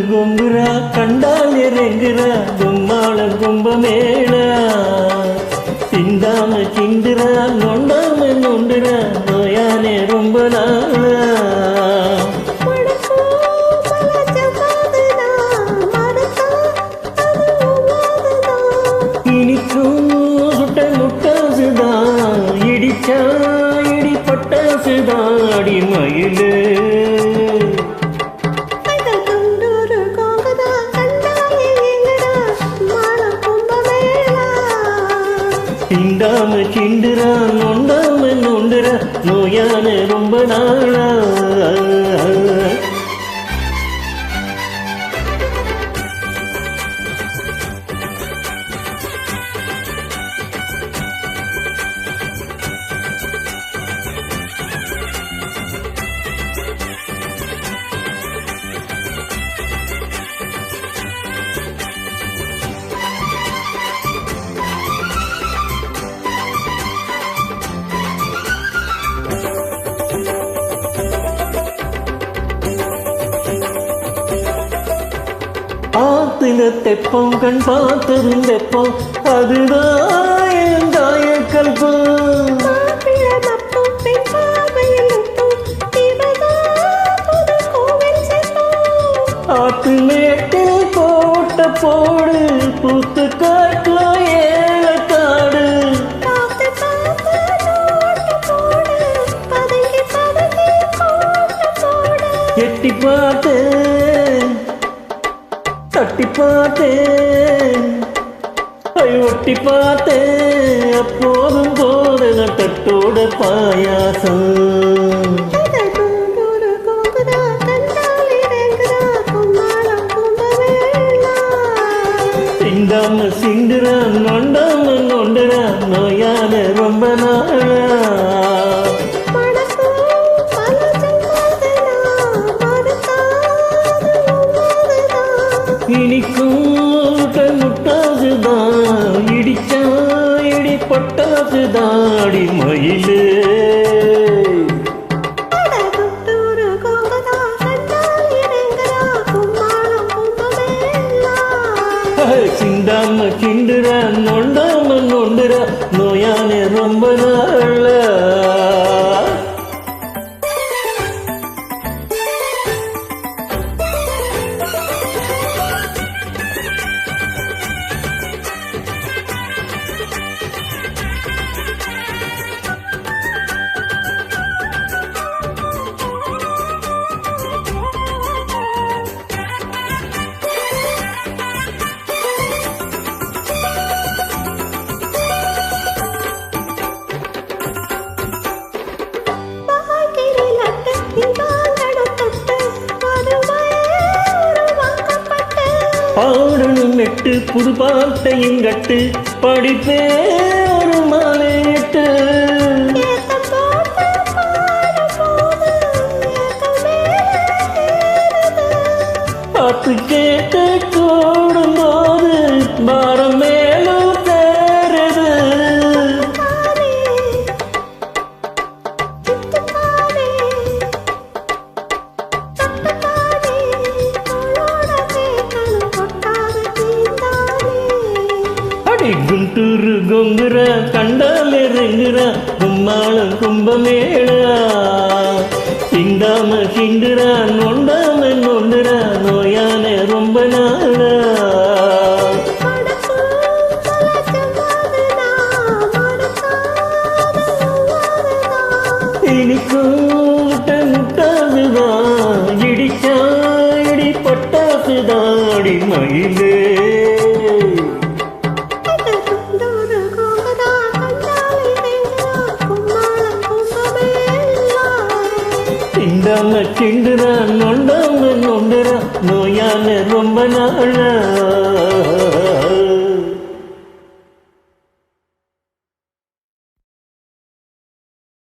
கொங்குரா கண்டால் இறங்குறா கும்மாளம் கும்பமேளா சிந்தாம சிந்துரா நொண்டாம நொண்டுரா நோயானே ரொம்ப நாளா இனிக்கும் சுட்ட முட்டாசுதான் இடிச்சா இடி பட்டாசுதான் அடி மயிலே சிந்தாம சிண்டுரா நொண்டாம நொண்டுரா நோயான ரொம்ப நாளா ஆத்துல தெப்பம் கண் பார்த்திருந்தெப்பம் அதுதான் எங்காய கல்பம் ஆத்து மேட்டில் கோட்ட போடு பூத்து காட்டும் ஏழக்காடு எட்டி பார்த்தேன் தட்டி பார்த்தேன் ஒட்டி பார்த்தேன் அப்போதும் போதன தட்டோட பாயாசம் சிந்தாம சிந்துரா நொண்டாம நொண்டுரா நோயான ரொம்ப நாளா இனிக்கும் முட்டாசுதான் இடிச்சா இடி பட்டாசுதான் அடி மயிலே சிந்தாம கிண்டுரா நொண்டாம நொண்டுரா நோயான ரொம்ப நாளா பாடணும் மெட்டு புது பாட்டையும் கட்டு படிப்பே ஒரு மாலையிட்டு பார்த்து கேட்டு கூடும் போது பாரம் மேலும் தேருது గుంటూరు గొంగుర కండాలెరంగుర గుమ్మాళం కుంభమేళా சிந்தாம சிண்டுரா நொண்டாம நொண்டுரா நோயான ரொம்ப நாளா இனிக்கும் முட்டாசுதான் இடிச்சா இடி பட்டாசுதான் அடி மயிலே சிந்தாம சிண்டுரா நொண்டாம நொண்டுரா நோயான ரொம்ப நாளா